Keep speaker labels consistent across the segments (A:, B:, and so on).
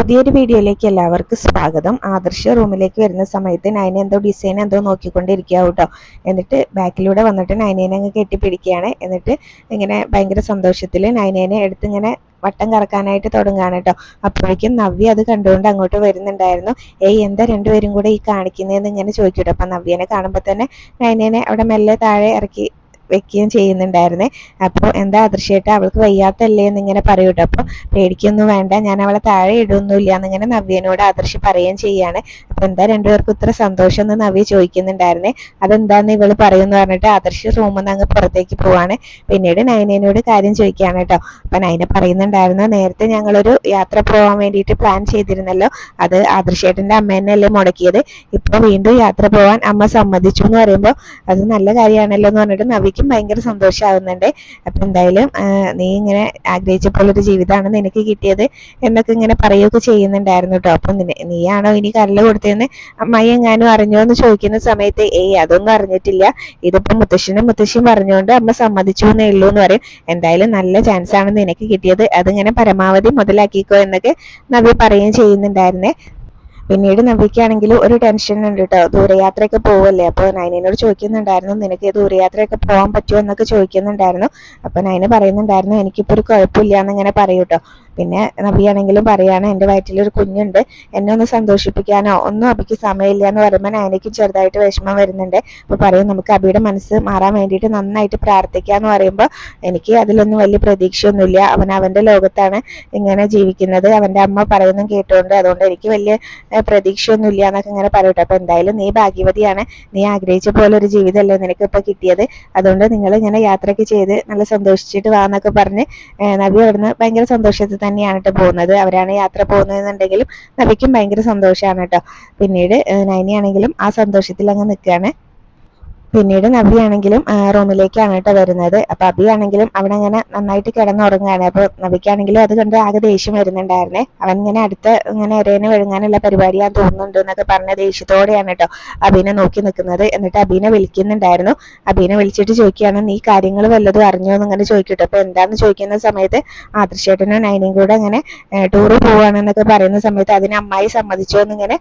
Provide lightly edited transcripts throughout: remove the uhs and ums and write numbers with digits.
A: പുതിയൊരു വീഡിയോയിലേക്ക് എല്ലാവർക്കും സ്വാഗതം. ആദർശ റൂമിലേക്ക് വരുന്ന സമയത്ത് നൈന എന്തോ ഡിസൈൻ എന്തോ നോക്കിക്കൊണ്ടിരിക്കുക കേട്ടോ. എന്നിട്ട് ബാക്കിലൂടെ വന്നിട്ട് നൈനേനെ അങ്ങ് കെട്ടിപ്പിടിക്കുകയാണ്. എന്നിട്ട് ഇങ്ങനെ ഭയങ്കര സന്തോഷത്തിൽ നൈനേനെ എടുത്ത് ഇങ്ങനെ വട്ടം കറക്കാനായിട്ട് തുടങ്ങുകയാണ് കേട്ടോ. അപ്പോഴേക്കും നവ്യ അത് കണ്ടുകൊണ്ട് അങ്ങോട്ട് വരുന്നുണ്ടായിരുന്നു. എന്താ രണ്ടുപേരും കൂടെ ഈ കാണിക്കുന്നതെന്ന് ഇങ്ങനെ ചോദിക്കട്ടോ. അപ്പം നവ്യനെ കാണുമ്പോൾ തന്നെ നൈനേനെ അവിടെ മെല്ലെ താഴെ ഇറക്കി വെക്കുകയും ചെയ്യുന്നുണ്ടായിരുന്നേ. അപ്പോൾ എന്താ ആദർശേട്ടാ, അവൾക്ക് വയ്യാത്തല്ലേ എന്നിങ്ങനെ പറയൂട്ടോ. അപ്പോൾ പേടിക്കൊന്നും വേണ്ട, ഞാൻ അവളെ താഴെ ഇടൊന്നുമില്ല എന്നിങ്ങനെ നവ്യനോട് ആദർശ് പറയുകയും ചെയ്യാണ്. അപ്പോൾ എന്താ രണ്ടുപേർക്കും ഇത്ര സന്തോഷം എന്ന് നവ്യ ചോദിക്കുന്നുണ്ടായിരുന്നേ. അതെന്താന്ന് ഇവള് പറയുമെന്ന് പറഞ്ഞിട്ട് ആദർശ് റൂമിൽ നിന്ന് അങ്ങ് പുറത്തേക്ക് പോവാണ്. പിന്നീട് നൈനയോട് കാര്യം ചോദിക്കുകയാണ് കേട്ടോ. അപ്പം നൈന പറയുന്നുണ്ടായിരുന്നു, നേരത്തെ ഞങ്ങളൊരു യാത്ര പോകാൻ വേണ്ടിയിട്ട് പ്ലാൻ ചെയ്തിരുന്നല്ലോ, അത് ആദർശേട്ടൻ്റെ അമ്മേനല്ലേ മുടക്കിയത്. ഇപ്പോൾ വീണ്ടും യാത്ര പോകാൻ അമ്മ സമ്മതിച്ചു എന്ന് പറയുമ്പോൾ അത് നല്ല കാര്യമാണല്ലോ എന്ന് പറഞ്ഞിട്ട് നവിക്ക് ഭയങ്കര സന്തോഷമാവുന്നുണ്ട്. അപ്പൊ എന്തായാലും നീ ഇങ്ങനെ ആഗ്രഹിച്ച പോലൊരു ജീവിതമാണ് നിനക്ക് കിട്ടിയത് എന്നൊക്കെ ഇങ്ങനെ പറയുകയൊക്കെ ചെയ്യുന്നുണ്ടായിരുന്നു കേട്ടോ. അപ്പൊ നീയാണോ ഇനി കരല് കൊടുത്തതെന്ന് അമ്മായി എങ്ങാനും അറിഞ്ഞോ എന്ന് ചോദിക്കുന്ന സമയത്ത് അതൊന്നും അറിഞ്ഞിട്ടില്ല, ഇതിപ്പോ മുത്തശ്ശനും മുത്തശ്ശിയും പറഞ്ഞുകൊണ്ട് അമ്മ സമ്മതിച്ചു എന്നേ ഉള്ളൂ എന്ന് പറയും. എന്തായാലും നല്ല ചാൻസ് ആണ് നിനക്ക് കിട്ടിയത്, അതിങ്ങനെ പരമാവധി മുതലാക്കിക്കോ എന്നൊക്കെ നവ്യ പറയുകയും ചെയ്യുന്നുണ്ടായിരുന്നേ. പിന്നീട് നവ്യക്കാണെങ്കിലും ഒരു ടെൻഷൻ ഉണ്ട് കേട്ടോ. ദൂരയാത്രയൊക്കെ പോവല്ലേ. അപ്പോൾ നൈനയോട് ചോദിക്കുന്നുണ്ടായിരുന്നു, നിനക്ക് ദൂരയാത്രയൊക്കെ പോകാൻ പറ്റുമോ എന്നൊക്കെ ചോദിക്കുന്നുണ്ടായിരുന്നു. അപ്പൊ നൈന പറയുന്നുണ്ടായിരുന്നു, എനിക്കിപ്പോൾ ഒരു കുഴപ്പമില്ല എന്നിങ്ങനെ പറയൂ കേട്ടോ. പിന്നെ നവ്യാണെങ്കിലും പറയാണ്, എൻ്റെ വയറ്റിലൊരു കുഞ്ഞുണ്ട്, എന്നെ ഒന്ന് സന്തോഷിപ്പിക്കാനോ ഒന്നും അബിക്ക് സമയമില്ല എന്ന് പറയുമ്പോൾ നൈനയ്ക്കും ചെറുതായിട്ട് വിഷമം വരുന്നുണ്ട്. അപ്പോൾ പറയും, നമുക്ക് അബിയുടെ മനസ്സ് മാറാൻ വേണ്ടിയിട്ട് നന്നായിട്ട് പ്രാർത്ഥിക്കാന്ന് പറയുമ്പോൾ എനിക്ക് അതിലൊന്നും വലിയ പ്രതീക്ഷയൊന്നുമില്ല. അവൻ അവൻ്റെ ലോകത്താണ് ഇങ്ങനെ ജീവിക്കുന്നത്, അവൻ്റെ അമ്മ പറയുന്നതും കേട്ടുകൊണ്ട്, അതുകൊണ്ട് എനിക്ക് വലിയ പ്രതീക്ഷയൊന്നുമില്ല എന്നൊക്കെ ഇങ്ങനെ പറയട്ടെ. അപ്പൊ എന്തായാലും നീ ഭാഗ്യവതിയാണ്, നീ ആഗ്രഹിച്ച പോലെ ഒരു ജീവിതമല്ലേ നിനക്ക് ഇപ്പൊ കിട്ടിയത്, അതുകൊണ്ട് നിങ്ങൾ ഇങ്ങനെ യാത്രയൊക്കെ ചെയ്ത് നല്ല സന്തോഷിച്ചിട്ട് വാന്നൊക്കെ പറഞ്ഞ് നവ്യ അവിടുന്ന് ഭയങ്കര സന്തോഷത്തിൽ തന്നെയാണ് കേട്ടോ പോകുന്നത്. അവരാണ് യാത്ര പോകുന്നതെന്നുണ്ടെങ്കിലും നവ്യക്കും ഭയങ്കര സന്തോഷമാണ് കേട്ടോ. പിന്നീട് നൈനയാണെങ്കിലും ആ സന്തോഷത്തിൽ അങ്ങ് നിൽക്കുകയാണ്. പിന്നീട് നവ്യാണെങ്കിലും റൂമിലേക്കാണ് കേട്ടോ വരുന്നത്. അപ്പൊ അബിയാണെങ്കിലും അവിടെ ഇങ്ങനെ നന്നായിട്ട് കിടന്നുറങ്ങുകയാണ്. അപ്പൊ നവിക്കാണെങ്കിലും അത് കണ്ട് ആകെ ദേഷ്യം വരുന്നുണ്ടായിരുന്നേ. അവൻ ഇങ്ങനെ അടുത്ത് ഇങ്ങനെ ഇരേനെ വിഴുങ്ങാനുള്ള പരിപാടിയാന്ന് തോന്നുന്നുണ്ട് എന്നൊക്കെ പറഞ്ഞ ദേഷ്യത്തോടെയാണ് കേട്ടോ അബീനെ നോക്കി നിൽക്കുന്നത്. എന്നിട്ട് അബീനെ വിളിക്കുന്നുണ്ടായിരുന്നു. അബീനെ വിളിച്ചിട്ട് ചോദിക്കുകയാണ്, നീ കാര്യങ്ങൾ വല്ലതും അറിഞ്ഞോ എന്ന് ഇങ്ങനെ ചോദിക്കട്ടെ. അപ്പൊ എന്താന്ന് ചോദിക്കുന്ന സമയത്ത് ആദർശേട്ടനും നൈനയും കൂടെ അങ്ങനെ ടൂറ് പോവാണെന്നൊക്കെ പറയുന്ന സമയത്ത് അതിന് അമ്മായി സമ്മതിച്ചോ എന്നിങ്ങനെ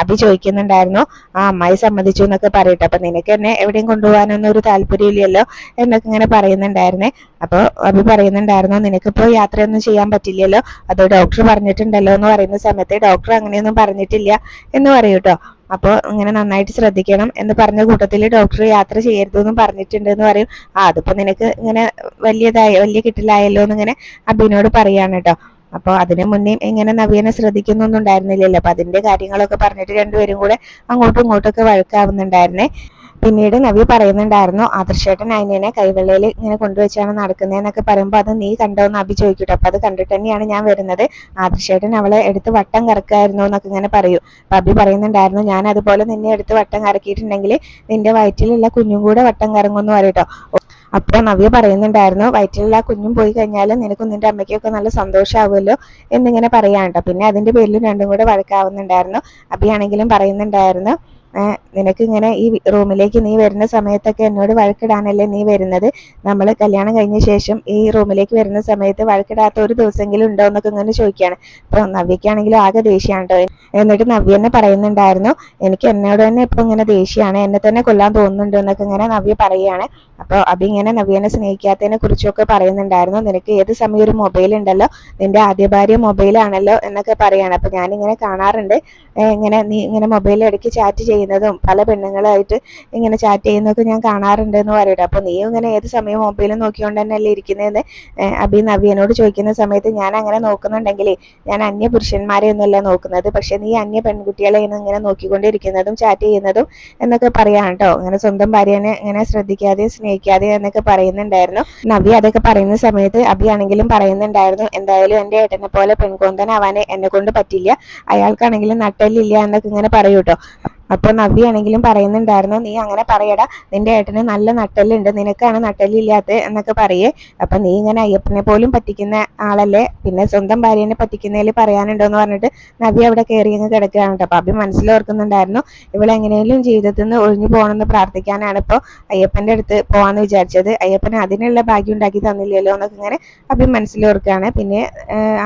A: അബി ചോദിക്കുന്നുണ്ടായിരുന്നു. ആ അമ്മായി സമ്മതിച്ചു എന്നൊക്കെ പറയട്ടെ. അപ്പൊ നിനക്ക് എന്നെ എവിടെയും കൊണ്ടുപോകാനൊന്നും ഒരു താല്പര്യമില്ലല്ലോ എന്നൊക്കെ ഇങ്ങനെ പറയുന്നുണ്ടായിരുന്നേ. അപ്പോൾ അബി പറയുന്നുണ്ടായിരുന്നു, നിനക്കിപ്പോ യാത്രയൊന്നും ചെയ്യാൻ പറ്റില്ലല്ലോ, അത് ഡോക്ടർ പറഞ്ഞിട്ടുണ്ടല്ലോ എന്ന് പറയുന്ന സമയത്ത് ഡോക്ടർ അങ്ങനെയൊന്നും പറഞ്ഞിട്ടില്ല എന്ന് പറയൂ കേട്ടോ. അപ്പോൾ ഇങ്ങനെ നന്നായിട്ട് ശ്രദ്ധിക്കണം എന്ന് പറഞ്ഞ കൂട്ടത്തിൽ ഡോക്ടർ യാത്ര ചെയ്യരുതെന്നും പറഞ്ഞിട്ടുണ്ട് എന്ന് പറയും. അതിപ്പോ നിനക്ക് ഇങ്ങനെ വലിയ കിട്ടില്ലായല്ലോ എന്നിങ്ങനെ അബിനോട് പറയാണ് കേട്ടോ. അപ്പോൾ അതിന് മുന്നേ ഇങ്ങനെ നവ്യനെ ശ്രദ്ധിക്കുന്നൊന്നും ഉണ്ടായിരുന്നില്ലല്ലോ. അപ്പൊ അതിന്റെ കാര്യങ്ങളൊക്കെ പറഞ്ഞിട്ട് രണ്ടുപേരും കൂടെ അങ്ങോട്ടും ഇങ്ങോട്ടൊക്കെ വഴക്കാവുന്നുണ്ടായിരുന്നേ. പിന്നീട് നവ്യ പറയുന്നുണ്ടായിരുന്നു, ആദർശേട്ടൻ നൈനേനെ കൈവെള്ളയിൽ ഇങ്ങനെ കൊണ്ടുവച്ചാണ് നടക്കുന്നതെന്നൊക്കെ പറയുമ്പോൾ അത് നീ കണ്ടോന്ന് അബി ചോദിക്കട്ടെ. അപ്പൊ അത് കണ്ടിട്ട് തന്നെയാണ് ഞാൻ വരുന്നത്, ആദർശേട്ടൻ അവളെ എടുത്ത് വട്ടം കറക്കായിരുന്നു എന്നൊക്കെ ഇങ്ങനെ പറയൂ. അപ്പൊ അബി പറയുന്നുണ്ടായിരുന്നു, ഞാൻ അതുപോലെ നിന്നെ എടുത്ത് വട്ടം കറക്കിയിട്ടുണ്ടെങ്കിൽ നിന്റെ വയറ്റിലുള്ള കുഞ്ഞും കൂടെ വട്ടം കറങ്ങുമെന്ന് പറയട്ടോ. അപ്പോൾ നവ്യ പറയുന്നുണ്ടായിരുന്നു, വയറ്റിലുള്ള കുഞ്ഞും പോയി കഴിഞ്ഞാൽ നിനക്കും നിന്റെ അമ്മയ്ക്കൊക്കെ നല്ല സന്തോഷമാവുമല്ലോ എന്നിങ്ങനെ പറയാട്ടോ. പിന്നെ അതിന്റെ പേരിൽ രണ്ടും കൂടെ വഴക്കാവുന്നുണ്ടായിരുന്നു. അബിയാണെങ്കിലും പറയുന്നുണ്ടായിരുന്നു, നിനക്ക് ഇങ്ങനെ ഈ റൂമിലേക്ക് നീ വരുന്ന സമയത്തൊക്കെ എന്നോട് വഴക്കിടാനല്ലേ നീ വരുന്നത്, നമ്മൾ കല്യാണം കഴിഞ്ഞ ശേഷം ഈ റൂമിലേക്ക് വരുന്ന സമയത്ത് വഴക്കിടാത്ത ഒരു ദിവസമെങ്കിലും ഉണ്ടോ എന്നൊക്കെ ഇങ്ങനെ ചോദിക്കുകയാണ്. അപ്പൊ നവ്യക്കാണെങ്കിലും ആകെ ദേഷ്യമാണ് കേട്ടോ. എന്നിട്ട് നവ്യ തന്നെ പറയുന്നുണ്ടായിരുന്നു, എനിക്ക് എന്നോട് തന്നെ ഇപ്പൊ ഇങ്ങനെ ദേഷ്യമാണ്, എന്നെ തന്നെ കൊല്ലാൻ തോന്നുന്നുണ്ട് എന്നൊക്കെ ഇങ്ങനെ നവ്യ പറയുകയാണ്. അപ്പോൾ അബി ഇങ്ങനെ നവ്യനെ സ്നേഹിക്കാത്തതിനെ കുറിച്ചൊക്കെ പറയുന്നുണ്ടായിരുന്നു. നിനക്ക് ഏത് സമയം ഒരു മൊബൈൽ ഉണ്ടല്ലോ, നിന്റെ ആദ്യ ഭാര്യ മൊബൈലാണല്ലോ എന്നൊക്കെ പറയാണ്. അപ്പൊ ഞാനിങ്ങനെ കാണാറുണ്ട്, ഇങ്ങനെ നീ ഇങ്ങനെ മൊബൈലിൽ ഇടയ്ക്ക് ചാറ്റ് ചെയ്യുന്നതും പല പെണ്ണുങ്ങളായിട്ട് ഇങ്ങനെ ചാറ്റ് ചെയ്യുന്നതൊക്കെ ഞാൻ കാണാറുണ്ട് എന്ന് പറയട്ടെ. അപ്പൊ നീ ഇങ്ങനെ ഏത് സമയം മൊബൈലും നോക്കിക്കൊണ്ട് തന്നെയല്ലേ ഇരിക്കുന്നതെന്ന് അബി നവ്യനോട് ചോദിക്കുന്ന സമയത്ത് ഞാൻ അങ്ങനെ നോക്കുന്നുണ്ടെങ്കിൽ ഞാൻ അന്യ പുരുഷന്മാരെ ഒന്നുമല്ല നോക്കുന്നത്, പക്ഷെ നീ അന്യ പെൺകുട്ടികളെ ഇങ്ങനെ നോക്കിക്കൊണ്ടിരിക്കുന്നതും ചാറ്റ് ചെയ്യുന്നതും എന്നൊക്കെ പറയാം കേട്ടോ. അങ്ങനെ സ്വന്തം ഭാര്യനെ ഇങ്ങനെ ശ്രദ്ധിക്കാതെ സ്നേഹിക്കാതെ എന്നൊക്കെ പറയുന്നുണ്ടായിരുന്നു. നവ്യ അതൊക്കെ പറയുന്ന സമയത്ത് അബി ആണെങ്കിലും പറയുന്നുണ്ടായിരുന്നു, എന്തായാലും എൻ്റെ ഏട്ടനെ പോലെ പെൺകൊന്തനാവാൻ എന്നെ കൊണ്ട് പറ്റില്ല, അയാൾക്കാണെങ്കിലും നട്ടല്ലില്ല എന്നൊക്കെ ഇങ്ങനെ പറയൂ കേട്ടോ. അപ്പൊ നവ്യാണെങ്കിലും പറയുന്നുണ്ടായിരുന്നു, നീ അങ്ങനെ പറയടാ, നിന്റെ ഏട്ടന് നല്ല നട്ടലുണ്ട്, നിനക്കാണ് നട്ടലില്ലാത്ത എന്നൊക്കെ പറയേ. അപ്പൊ നീ ഇങ്ങനെ അയ്യപ്പനെ പോലും പറ്റിക്കുന്ന ആളല്ലേ, പിന്നെ സ്വന്തം ഭാര്യനെ പറ്റിക്കുന്നതിൽ പറയാനുണ്ടോ എന്ന് പറഞ്ഞിട്ട് നവ്യ അവിടെ കയറി അങ്ങ് കിടക്കുകയാണ് കേട്ടോ. അപ്പൊ അഭി മനസ്സിലോർക്കുന്നുണ്ടായിരുന്നു, ഇവളെങ്ങനെയും ജീവിതത്തിൽ നിന്ന് ഒഴിഞ്ഞു പോകണമെന്ന് പ്രാർത്ഥിക്കാനാണ് ഇപ്പോൾ അയ്യപ്പന്റെ അടുത്ത് പോവാന്ന് വിചാരിച്ചത്. അയ്യപ്പന് അതിനുള്ള ഭാഗ്യം ഉണ്ടാക്കി തന്നില്ലല്ലോ എന്നൊക്കെ ഇങ്ങനെ അഭി മനസ്സിലോർക്കാണ്. പിന്നെ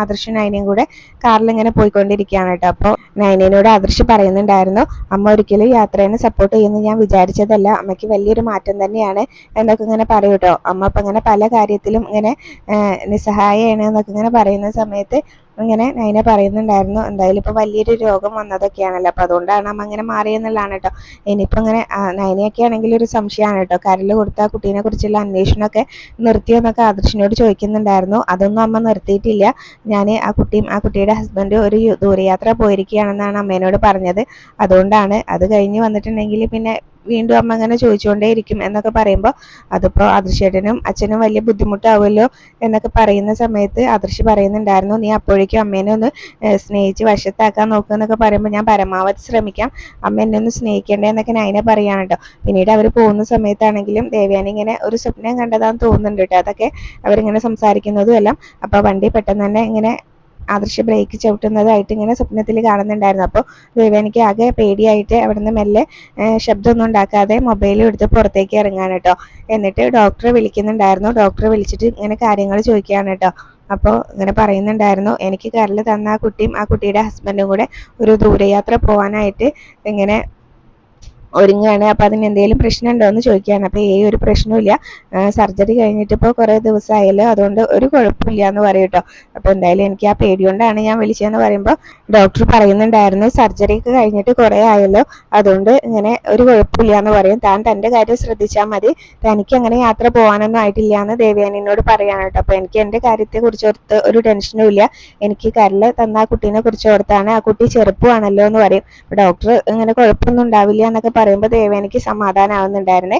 A: ആദർശ് നയനയും കൂടെ കാറിൽ ഇങ്ങനെ പോയിക്കൊണ്ടിരിക്കുകയാണ് കേട്ടോ. അപ്പോൾ നയനയോട് ആദർശ് പറയുന്നുണ്ടായിരുന്നു, അമ്മ ഒരിക്കലും യാത്രേനെ സപ്പോർട്ട് ചെയ്യുമെന്ന് ഞാൻ വിചാരിച്ചതല്ല, അമ്മയ്ക്ക് വലിയൊരു മാറ്റം തന്നെയാണ് എന്നൊക്കെ ഇങ്ങനെ പറയൂ കേട്ടോ. അമ്മ ഇപ്പം ഇങ്ങനെ പല കാര്യത്തിലും ഇങ്ങനെ നിസ്സഹായാണ് എന്നൊക്കെ ഇങ്ങനെ പറയുന്ന സമയത്ത് ഇങ്ങനെ നയന പറയുന്നുണ്ടായിരുന്നു, എന്തായാലും ഇപ്പൊ വലിയൊരു രോഗം വന്നതൊക്കെയാണല്ലോ, അപ്പൊ അതുകൊണ്ടാണ് അമ്മ ഇങ്ങനെ മാറിയെന്നുള്ളതാണ് കേട്ടോ. ഇനിയിപ്പോ ഇങ്ങനെ നയനയൊക്കെ ആണെങ്കിൽ ഒരു സംശയമാണ് കേട്ടോ, കരല് കൊടുത്ത ആ കുട്ടീനെ കുറിച്ചുള്ള അന്വേഷണമൊക്കെ നിർത്തിയോ എന്നൊക്കെ ആദർശിനോട് ചോദിക്കുന്നുണ്ടായിരുന്നു. അതൊന്നും അമ്മ നിർത്തിയിട്ടില്ല, ഞാൻ ആ കുട്ടിയുടെ ഹസ്ബൻഡ് ഒരു ദൂരയാത്ര പോയിരിക്കുകയാണെന്നാണ് അമ്മേനോട് പറഞ്ഞത്, അതുകൊണ്ടാണ്. അത് കഴിഞ്ഞ് വന്നിട്ടുണ്ടെങ്കിൽ പിന്നെ വീണ്ടും അമ്മ അങ്ങനെ ചോദിച്ചുകൊണ്ടേ ഇരിക്കും എന്നൊക്കെ പറയുമ്പോൾ അതിപ്പോ ആദർശേട്ടനും അച്ഛനും വലിയ ബുദ്ധിമുട്ടാവുമല്ലോ എന്നൊക്കെ പറയുന്ന സമയത്ത് ആദർശ് പറയുന്നുണ്ടായിരുന്നു, നീ അപ്പോഴേക്കും അമ്മേനെ ഒന്ന് സ്നേഹിച്ച് വശത്താക്കാൻ നോക്കുക എന്നൊക്കെ പറയുമ്പോൾ ഞാൻ പരമാവധി ശ്രമിക്കാം, അമ്മ എന്നെ ഒന്ന് സ്നേഹിക്കണ്ടേ എന്നൊക്കെ നയന പറയാണ് കേട്ടോ. പിന്നീട് അവർ പോകുന്ന സമയത്താണെങ്കിലും ദേവയാനി ഇങ്ങനെ ഒരു സ്വപ്നം കണ്ടതാന്ന് തോന്നുന്നുണ്ട് കേട്ടോ, അതൊക്കെ അവരിങ്ങനെ സംസാരിക്കുന്നതും എല്ലാം. അപ്പൊ വണ്ടി പെട്ടെന്ന് തന്നെ ഇങ്ങനെ ആദർശ് ബ്രേക്ക് ചവിട്ടുന്നതായിട്ട് ഇങ്ങനെ സ്വപ്നത്തിൽ കാണുന്നുണ്ടായിരുന്നു. അപ്പോൾ ദേവയാനിക്ക് ആകെ പേടിയായിട്ട് അവിടുന്ന് മെല്ലെ ശബ്ദമൊന്നും ഉണ്ടാക്കാതെ മൊബൈലും എടുത്ത് പുറത്തേക്ക് ഇറങ്ങാണ് കേട്ടോ. എന്നിട്ട് ഡോക്ടറെ വിളിക്കുന്നുണ്ടായിരുന്നു. ഡോക്ടറെ വിളിച്ചിട്ട് ഇങ്ങനെ കാര്യങ്ങൾ ചോദിക്കുകയാണ് കേട്ടോ. അപ്പോൾ ഇങ്ങനെ പറയുന്നുണ്ടായിരുന്നു, എനിക്ക് കരൾ തന്ന ആ കുട്ടിയും ആ കുട്ടിയുടെ ഹസ്ബൻഡും കൂടെ ഒരു ദൂരയാത്ര പോകാനായിട്ട് ഇങ്ങനെ ഒരുങ്ങാണ്, അപ്പൊ അതിന് എന്തെങ്കിലും പ്രശ്നം ഉണ്ടോ എന്ന് ചോദിക്കുകയാണ്. അപ്പൊ ഒരു പ്രശ്നമില്ല, സർജറി കഴിഞ്ഞിട്ട് ഇപ്പോൾ കുറെ ദിവസമായല്ലോ, അതുകൊണ്ട് ഒരു കുഴപ്പമില്ല എന്ന് പറയും കേട്ടോ. അപ്പൊ എന്തായാലും എനിക്ക് ആ പേടി കൊണ്ടാണ് ഞാൻ വിളിച്ചതെന്ന് പറയുമ്പോൾ ഡോക്ടർ പറയുന്നുണ്ടായിരുന്നു, സർജറി ഒക്കെ കഴിഞ്ഞിട്ട് കുറെ ആയല്ലോ, അതുകൊണ്ട് ഇങ്ങനെ ഒരു കുഴപ്പമില്ല എന്ന് പറയും, താൻ തന്റെ കാര്യം ശ്രദ്ധിച്ചാൽ മതി, തനിക്ക് അങ്ങനെ യാത്ര പോകാനൊന്നും ആയിട്ടില്ല എന്ന് ദേവയാനിനോട് പറയാണ് കേട്ടോ. അപ്പൊ എനിക്ക് എന്റെ കാര്യത്തെ കുറിച്ച് ഓർത്ത് ഒരു ടെൻഷനും ഇല്ല, എനിക്ക് കരള് തന്ന ആ കുട്ടീനെ കുറിച്ച് ഓർത്താണ്, ആ കുട്ടി ചെറുപ്പമാണല്ലോ എന്ന് പറയും. ഡോക്ടർ ഇങ്ങനെ കുഴപ്പമൊന്നും ഉണ്ടാവില്ല എന്നൊക്കെ പറയുമ്പോൾ ദേവയാനിക്ക് സമാധാനമാവുന്നുണ്ടായിരുന്നേ.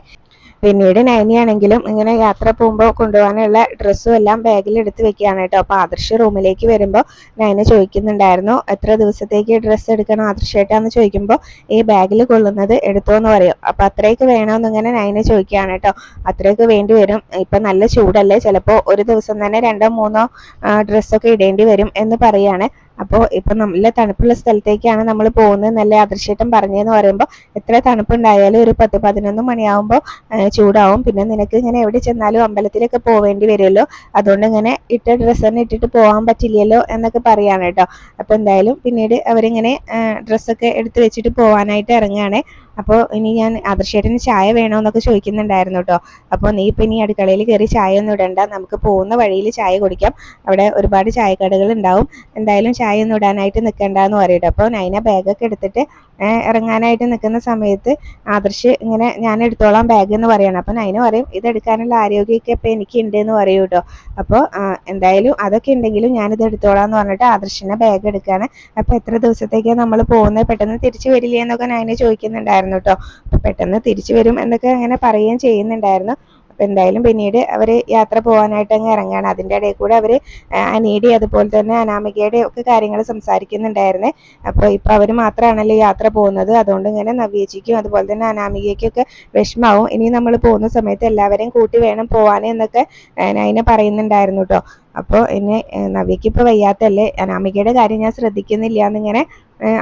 A: പിന്നീട് നയനിയാണെങ്കിലും ഇങ്ങനെ യാത്ര പോകുമ്പോൾ കൊണ്ടുപോകാനുള്ള ഡ്രസ്സും എല്ലാം ബാഗിൽ എടുത്ത് വെക്കുകയാണ് കേട്ടോ. അപ്പൊ ആദർശ് റൂമിലേക്ക് വരുമ്പോൾ നയന ചോദിക്കുന്നുണ്ടായിരുന്നു, എത്ര ദിവസത്തേക്ക് ഡ്രസ്സ് എടുക്കണം ആദർശേട്ടാന്ന് ചോദിക്കുമ്പോൾ ഈ ബാഗിൽ കൊള്ളുന്നത് എടുത്തോന്ന് പറയും. അപ്പൊ അത്രയൊക്കെ വേണമെന്ന് ഇങ്ങനെ നയന ചോദിക്കുകയാണ് കേട്ടോ. അത്രയൊക്കെ വേണ്ടി വരും, ഇപ്പൊ നല്ല ചൂടല്ലേ, ചിലപ്പോൾ ഒരു ദിവസം തന്നെ 2-3 ഡ്രസ്സൊക്കെ ഇടേണ്ടി വരും എന്ന് പറയാണ്. അപ്പോൾ ഇപ്പൊ നല്ല തണുപ്പുള്ള സ്ഥലത്തേക്കാണ് നമ്മൾ പോകുന്നത് നല്ല ആദർശേട്ടൻ പറഞ്ഞതെന്ന് പറയുമ്പോൾ എത്ര തണുപ്പുണ്ടായാലും ഒരു 10-11 മണിയാവുമ്പോൾ ചൂടാവും, പിന്നെ നിനക്ക് ഇങ്ങനെ എവിടെ ചെന്നാലും അമ്പലത്തിലൊക്കെ പോവേണ്ടി വരുമല്ലോ, അതുകൊണ്ട് ഇങ്ങനെ ഇട്ട ഡ്രസ്സ് തന്നെ ഇട്ടിട്ട് പോകാൻ പറ്റില്ലല്ലോ എന്നൊക്കെ പറയാണ് കേട്ടോ. അപ്പൊ എന്തായാലും പിന്നീട് അവരിങ്ങനെ ഡ്രസ്സൊക്കെ എടുത്ത് വെച്ചിട്ട് പോവാനായിട്ട് ഇറങ്ങുകയാണ്. അപ്പോൾ ഇനി ഞാൻ ആദർശേട്ടന് ചായ വേണോന്നൊക്കെ ചോദിക്കുന്നുണ്ടായിരുന്നു കേട്ടോ. അപ്പോൾ നീ ഇപ്പൊ ഇനി അടുക്കളയിൽ കയറി ചായ ഒന്നും ഇടണ്ട, നമുക്ക് പോകുന്ന വഴിയിൽ ചായ കുടിക്കാം, അവിടെ ഒരുപാട് ചായക്കടകൾ ഉണ്ടാവും, എന്തായാലും ചായ ഒന്നും ഇടാനായിട്ട് നിൽക്കണ്ടെന്ന് പറയട്ടെ. അപ്പോൾ നൈന ബാഗൊക്കെ എടുത്തിട്ട് ഇറങ്ങാനായിട്ട് നിൽക്കുന്ന സമയത്ത് ആദർശ് ഇങ്ങനെ ഞാൻ എടുത്തോളാം ബാഗ് എന്ന് പറയണം. അപ്പൊ നൈന പറയും, ഇതെടുക്കാനുള്ള ആരോഗ്യമൊക്കെ ഇപ്പൊ എനിക്ക് ഉണ്ട് എന്ന് പറയൂ കേട്ടോ. അപ്പോൾ എന്തായാലും അതൊക്കെ ഉണ്ടെങ്കിലും ഞാനിത് എടുത്തോളാം എന്ന് പറഞ്ഞിട്ട് ആദർശിനെ ബാഗ് എടുക്കാണ്. അപ്പൊ എത്ര ദിവസത്തേക്കാണ് നമ്മൾ പോകുന്നത്, പെട്ടെന്ന് തിരിച്ചു വരില്ലേ എന്നൊക്കെ നൈന ചോദിക്കുന്നുണ്ടായിരുന്നു കേട്ടോ. അപ്പൊ പെട്ടെന്ന് തിരിച്ചു വരും എന്നൊക്കെ അങ്ങനെ പറയുകയും ചെയ്യുന്നുണ്ടായിരുന്നു. അപ്പൊ എന്തായാലും പിന്നീട് അവര് യാത്ര പോകാനായിട്ട് അങ്ങ് ഇറങ്ങാണ്. അതിന്റെ ഇടയിൽ കൂടെ അവര് അനീടെ അതുപോലെ തന്നെ അനാമികയുടെ ഒക്കെ കാര്യങ്ങൾ സംസാരിക്കുന്നുണ്ടായിരുന്നേ. അപ്പൊ ഇപ്പൊ അവര് മാത്രമാണല്ലോ യാത്ര പോകുന്നത്, അതുകൊണ്ട് ഇങ്ങനെ നവ്യേച്ചിക്കും അതുപോലെ തന്നെ അനാമികയ്ക്കും ഒക്കെ വിഷമാവും, ഇനി നമ്മൾ പോകുന്ന സമയത്ത് എല്ലാവരെയും കൂട്ടി വേണം പോവാന് എന്നൊക്കെ നൈന പറയുന്നുണ്ടായിരുന്നു കേട്ടോ. അപ്പോൾ എന്നെ നവ്യക്ക് ഇപ്പൊ വയ്യാത്തല്ലേ, അനാമികയുടെ കാര്യം ഞാൻ ശ്രദ്ധിക്കുന്നില്ല എന്നിങ്ങനെ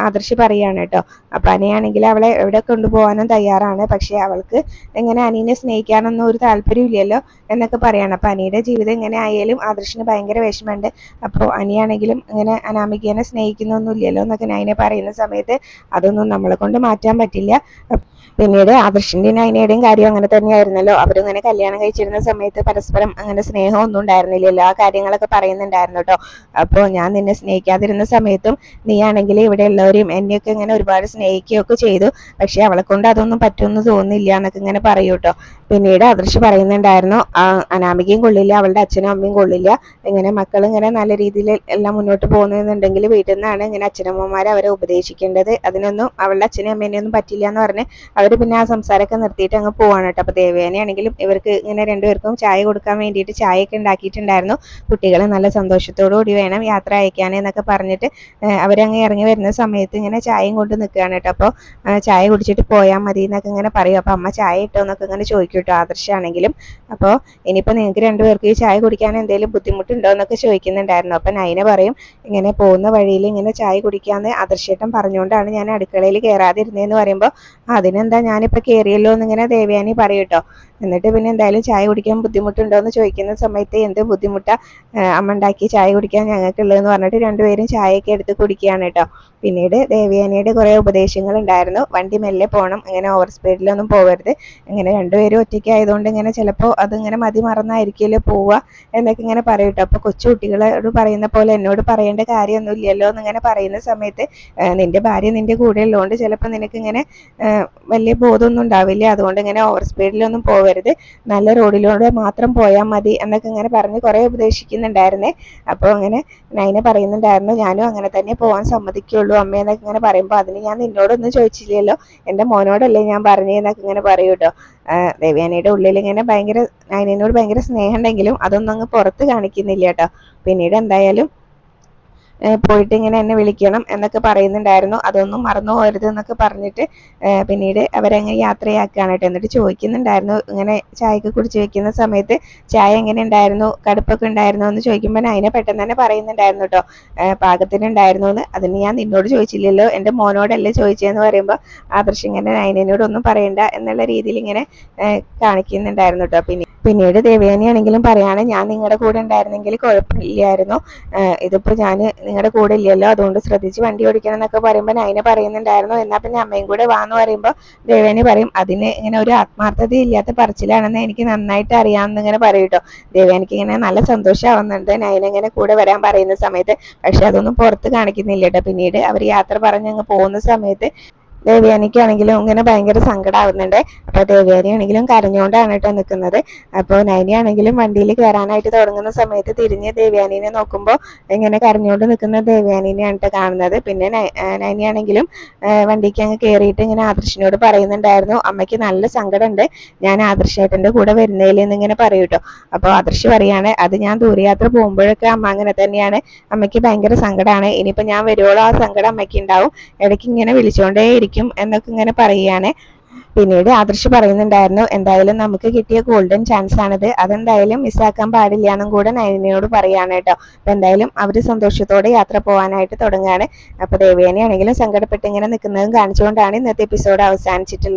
A: ആദർശ് പറയാണ് കേട്ടോ. അപ്പൊ അനയാണെങ്കിൽ അവളെ എവിടെ കൊണ്ടുപോകാനും തയ്യാറാണ്, പക്ഷെ അവൾക്ക് എങ്ങനെ അനീനെ സ്നേഹിക്കാനൊന്നും ഒരു താല്പര്യം ഇല്ലല്ലോ എന്നൊക്കെ പറയാണ്. അപ്പൊ അനിയുടെ ജീവിതം എങ്ങനെ ആയാലും ആദർശിന് ഭയങ്കര വിഷമമുണ്ട്. അപ്പോൾ അനിയാണെങ്കിലും ഇങ്ങനെ അനാമികേനെ സ്നേഹിക്കുന്നൊന്നും ഇല്ലല്ലോ എന്നൊക്കെ നൈന പറയുന്ന സമയത്ത് അതൊന്നും നമ്മളെ കൊണ്ട് മാറ്റാൻ പറ്റില്ല. പിന്നീട് ആദർശിന്റെയും നൈനയുടെയും കാര്യം അങ്ങനെ തന്നെയായിരുന്നല്ലോ, അവരിങ്ങനെ കല്യാണം കഴിച്ചിരുന്ന സമയത്ത് പരസ്പരം അങ്ങനെ സ്നേഹമൊന്നും ഉണ്ടായിരുന്നില്ലല്ലോ, ആ കാര്യങ്ങളൊക്കെ പറയുന്നുണ്ടായിരുന്നു കേട്ടോ. അപ്പോൾ ഞാൻ നിന്നെ സ്നേഹിക്കാതിരുന്ന സമയത്തും നീ ആണെങ്കിൽ ഇവിടെ ഉള്ളവരെയും എന്നെയൊക്കെ ഇങ്ങനെ ഒരുപാട് സ്നേഹിക്കുകയൊക്കെ ചെയ്തു, പക്ഷെ അവളെ കൊണ്ട് അതൊന്നും പറ്റുമെന്ന് തോന്നുന്നില്ല എന്നൊക്കെ ഇങ്ങനെ പറയൂ കേട്ടോ. പിന്നീട് ആദർശ് പറയുന്നുണ്ടായിരുന്നു, അനാമികയും കൊള്ളില്ല, അവളുടെ അച്ഛനും അമ്മയും കൊള്ളില്ല, ഇങ്ങനെ മക്കൾ ഇങ്ങനെ നല്ല രീതിയിൽ എല്ലാം മുന്നോട്ട് പോകുന്നുണ്ടെങ്കിൽ വീട്ടിൽ നിന്നാണ് ഇങ്ങനെ അച്ഛനമ്മമാരെ അവരെ ഉപദേശിക്കേണ്ടത്, അതിനൊന്നും അവളുടെ അച്ഛനും അമ്മേനെയൊന്നും പറ്റില്ല എന്ന് പറഞ്ഞ് അവർ പിന്നെ ആ സംസാരമൊക്കെ നിർത്തിയിട്ട് അങ്ങ് പോവാണ് കേട്ടോ. അപ്പോൾ ദേവയാനിയാണെങ്കിലും ഇവർക്ക് ഇങ്ങനെ രണ്ടുപേർക്കും ചായ കൊടുക്കാൻ വേണ്ടിയിട്ട് ചായയൊക്കെ ഉണ്ടാക്കിയിട്ടുണ്ടായിരുന്നു. കുട്ടികൾ നല്ല സന്തോഷത്തോടു കൂടി വേണം യാത്ര അയക്കാൻ എന്നൊക്കെ പറഞ്ഞിട്ട് അവരങ്ങ് ഇറങ്ങി വരുന്ന സമയത്ത് ഇങ്ങനെ ചായയും കൊണ്ട് നിൽക്കുകയാണ് കേട്ടോ. അപ്പോൾ ചായ കുടിച്ചിട്ട് പോയാൽ മതി എന്നൊക്കെ ഇങ്ങനെ പറയും. അപ്പോൾ അമ്മ ചായ ഇട്ടോ എന്നൊക്കെ ഇങ്ങനെ ചോദിക്കും കേട്ടോ ആദർശാണെങ്കിലും. അപ്പോൾ ഇനിയിപ്പോൾ നിങ്ങൾക്ക് രണ്ടുപേർക്ക് ഈ ചായ കുടിക്കാൻ എന്തെങ്കിലും ബുദ്ധിമുട്ടുണ്ടോ എന്നൊക്കെ ചോദിക്കുന്നുണ്ടായിരുന്നു. അപ്പം നൈന പറയും ഇങ്ങനെ പോകുന്ന വഴിയിൽ ഇങ്ങനെ ചായ കുടിക്കാമെന്ന് ആദർശേട്ടൻ പറഞ്ഞുകൊണ്ടാണ് ഞാൻ അടുക്കളയിൽ കയറാതിരുന്നതെന്ന് പറയുമ്പോൾ അതിനെന്താ ഞാനിപ്പോൾ കയറിയല്ലോ എന്നിങ്ങനെ ദേവയാനി പറയും കേട്ടോ. എന്നിട്ട് പിന്നെ എന്തായാലും ചായ കുടിക്കാൻ ബുദ്ധിമുട്ടുണ്ടോ എന്ന് ചോദിക്കുന്ന സമയത്ത് എന്ത് ബുദ്ധിമുട്ടാ അമ്മ ഉണ്ടാക്കി ചായ കുടിക്കാൻ ഞങ്ങൾക്കുള്ളതെന്ന് പറഞ്ഞിട്ട് രണ്ടുപേരും ചായയൊക്കെ എടുത്ത് കുടിക്കുകയാണ് കേട്ടോ. പിന്നീട് ദേവയാനിയുടെ കുറേ ഉപദേശങ്ങൾ ഉണ്ടായിരുന്നു. വണ്ടി മെല്ലെ പോകണം, അങ്ങനെ ഓവർ സ്പീഡിലൊന്നും പോകരുത്, ഇങ്ങനെ രണ്ടുപേരും ഒറ്റയ്ക്ക് ആയതുകൊണ്ട് ഇങ്ങനെ ചിലപ്പോൾ അതിങ്ങനെ മതി മറന്നായിരിക്കുമല്ലോ പോവുക എന്നൊക്കെ ഇങ്ങനെ പറയും കേട്ടോ. അപ്പോൾ കൊച്ചുകുട്ടികളോട് പറയുന്ന പോലെ എന്നോട് പറയേണ്ട കാര്യമൊന്നും ഇല്ലല്ലോ എന്നിങ്ങനെ പറയുന്ന സമയത്ത് നിന്റെ ഭാര്യ നിന്റെ കൂടെ ഉള്ളതുകൊണ്ട് ചിലപ്പോൾ നിനക്കിങ്ങനെ വലിയ ബോധമൊന്നും ഉണ്ടാവില്ല, അതുകൊണ്ട് ഇങ്ങനെ ഓവർ സ്പീഡിലൊന്നും പോകരുത്, നല്ല റോഡിലൂടെ മാത്രം പോയാൽ മതി എന്നൊക്കെ ഇങ്ങനെ പറഞ്ഞ് കുറേ ഉപദേശിക്കുന്നുണ്ടായിരുന്നേ. അപ്പോൾ അങ്ങനെ നൈന പറയുന്നുണ്ടായിരുന്നു ഞാനും അങ്ങനെ തന്നെ പോകാൻ സമ്മതിക്കുള്ളൂ അമ്മ എന്നൊക്കെ ഇങ്ങനെ പറയുമ്പോൾ അതിന് ഞാൻ നിന്നോടൊന്നും ചോദിച്ചില്ലല്ലോ, എൻ്റെ മോനോടല്ലേ ഞാൻ പറഞ്ഞതെന്നൊക്കെ ഇങ്ങനെ പറയൂ കേട്ടോ. ദേവയാനിയുടെ ഉള്ളിൽ ഇങ്ങനെ ഭയങ്കര നൈനയോട് ഭയങ്കര സ്നേഹം ഉണ്ടെങ്കിലും അതൊന്നും അങ്ങ് പുറത്ത് കാണിക്കുന്നില്ല കേട്ടോ. പിന്നീട് എന്തായാലും പോയിട്ട് ഇങ്ങനെ എന്നെ വിളിക്കണം എന്നൊക്കെ പറയുന്നുണ്ടായിരുന്നു, അതൊന്നും മറന്നു പോകരുത് എന്നൊക്കെ പറഞ്ഞിട്ട് പിന്നീട് അവരങ്ങ് യാത്രയാക്കുകയാണ് കേട്ടോ. എന്നിട്ട് ചോദിക്കുന്നുണ്ടായിരുന്നു ഇങ്ങനെ ചായയൊക്കെ കുടിച്ച് വെക്കുന്ന സമയത്ത് ചായ എങ്ങനെ ഉണ്ടായിരുന്നു, കടുപ്പൊക്കെ ഉണ്ടായിരുന്നോ എന്ന് ചോദിക്കുമ്പോൾ അതിനെ പെട്ടെന്ന് തന്നെ പറയുന്നുണ്ടായിരുന്നു കേട്ടോ പാകത്തിനുണ്ടായിരുന്നു എന്ന്. അതിന് ഞാൻ നിന്നോട് ചോദിച്ചില്ലല്ലോ, എൻ്റെ മോനോടല്ലേ ചോദിച്ചതെന്ന് പറയുമ്പോൾ ആദർശ് ഇങ്ങനെ നൈനയോടൊന്നും പറയണ്ട എന്നുള്ള രീതിയിൽ ഇങ്ങനെ കാണിക്കുന്നുണ്ടായിരുന്നു കേട്ടോ. പിന്നീട് ദേവയാനി ആണെങ്കിലും പറയാണ് ഞാൻ നിങ്ങളുടെ കൂടെ ഉണ്ടായിരുന്നെങ്കിൽ കുഴപ്പമില്ലായിരുന്നു, ഇതിപ്പോൾ ഞാൻ നിങ്ങളുടെ കൂടെ ഇല്ലല്ലോ, അതുകൊണ്ട് ശ്രദ്ധിച്ച് വണ്ടി ഓടിക്കണം എന്നൊക്കെ പറയുമ്പോൾ നൈന പറയുന്നുണ്ടായിരുന്നു എന്നാൽ പിന്നെ അമ്മയും കൂടെ വാന്ന് പറയുമ്പോൾ ദേവയാനി പറയും അതിന് ഇങ്ങനെ ഒരു ആത്മാർത്ഥത ഇല്ലാത്ത പറച്ചിലാണെന്ന് എനിക്ക് നന്നായിട്ട് അറിയാമെന്ന് ഇങ്ങനെ പറയും കേട്ടോ. ദേവയാനിക്ക് ഇങ്ങനെ നല്ല സന്തോഷമാവുന്നുണ്ട് നൈന ഇങ്ങനെ കൂടെ വരാൻ പറയുന്ന സമയത്ത്, പക്ഷെ അതൊന്നും പുറത്ത് കാണിക്കുന്നില്ല കേട്ടോ. പിന്നീട് അവർ യാത്ര പറഞ്ഞ് അങ്ങ് പോകുന്ന സമയത്ത് ദേവയാനിക്കാണെങ്കിലും ഇങ്ങനെ ഭയങ്കര സങ്കടമാവുന്നുണ്ട്. അപ്പോൾ ദേവയാനി ആണെങ്കിലും കരഞ്ഞുകൊണ്ടാണ് കേട്ടോ നിൽക്കുന്നത്. അപ്പോൾ നൈനയാണെങ്കിലും വണ്ടിയിൽ കയറാനായിട്ട് തുടങ്ങുന്ന സമയത്ത് തിരിഞ്ഞ് ദേവയാനിനെ നോക്കുമ്പോൾ ഇങ്ങനെ കരഞ്ഞുകൊണ്ട് നിൽക്കുന്ന ദേവയാനിനെയാണ് കേട്ടോ കാണുന്നത്. പിന്നെ നൈനയാണെങ്കിലും വണ്ടിക്ക് അങ്ങ് കയറിയിട്ട് ഇങ്ങനെ ആദർശിനോട് പറയുന്നുണ്ടായിരുന്നു അമ്മയ്ക്ക് നല്ല സങ്കടമുണ്ട്, ഞാൻ ആദർശേട്ടൻ്റെ കൂടെ വരുന്നതിൽ എന്നിങ്ങനെ പറയൂ കേട്ടോ. അപ്പോൾ ആദർശ് പറയാണ് അത് ഞാൻ ദൂരയാത്ര പോകുമ്പോഴൊക്കെ അമ്മ അങ്ങനെ തന്നെയാണ്, അമ്മയ്ക്ക് ഭയങ്കര സങ്കടമാണ്, ഇനിയിപ്പോൾ ഞാൻ വരുവോളം ആ സങ്കടം അമ്മയ്ക്ക് ഉണ്ടാവും, ഇടയ്ക്ക് ഇങ്ങനെ വിളിച്ചുകൊണ്ടേ ഇരിക്കും എന്നൊക്കെ ഇങ്ങനെ പറയുകയാണ്. പിന്നീട് ആദർശ് പറയുന്നുണ്ടായിരുന്നു എന്തായാലും നമുക്ക് കിട്ടിയ ഗോൾഡൻ ചാൻസ് ആണിത്, അതെന്തായാലും മിസ്സാക്കാൻ പാടില്ല എന്നും കൂടെ നൈനയോട് പറയാണ് കേട്ടോ. അപ്പൊ എന്തായാലും അവര് സന്തോഷത്തോടെ യാത്ര പോകാനായിട്ട് തുടങ്ങുകയാണ്. അപ്പൊ ദേവയാനി ആണെങ്കിലും സങ്കടപ്പെട്ട് ഇങ്ങനെ നിൽക്കുന്നതും കാണിച്ചുകൊണ്ടാണ് ഇന്നത്തെ എപ്പിസോഡ് അവസാനിച്ചിട്ടുള്ളത്.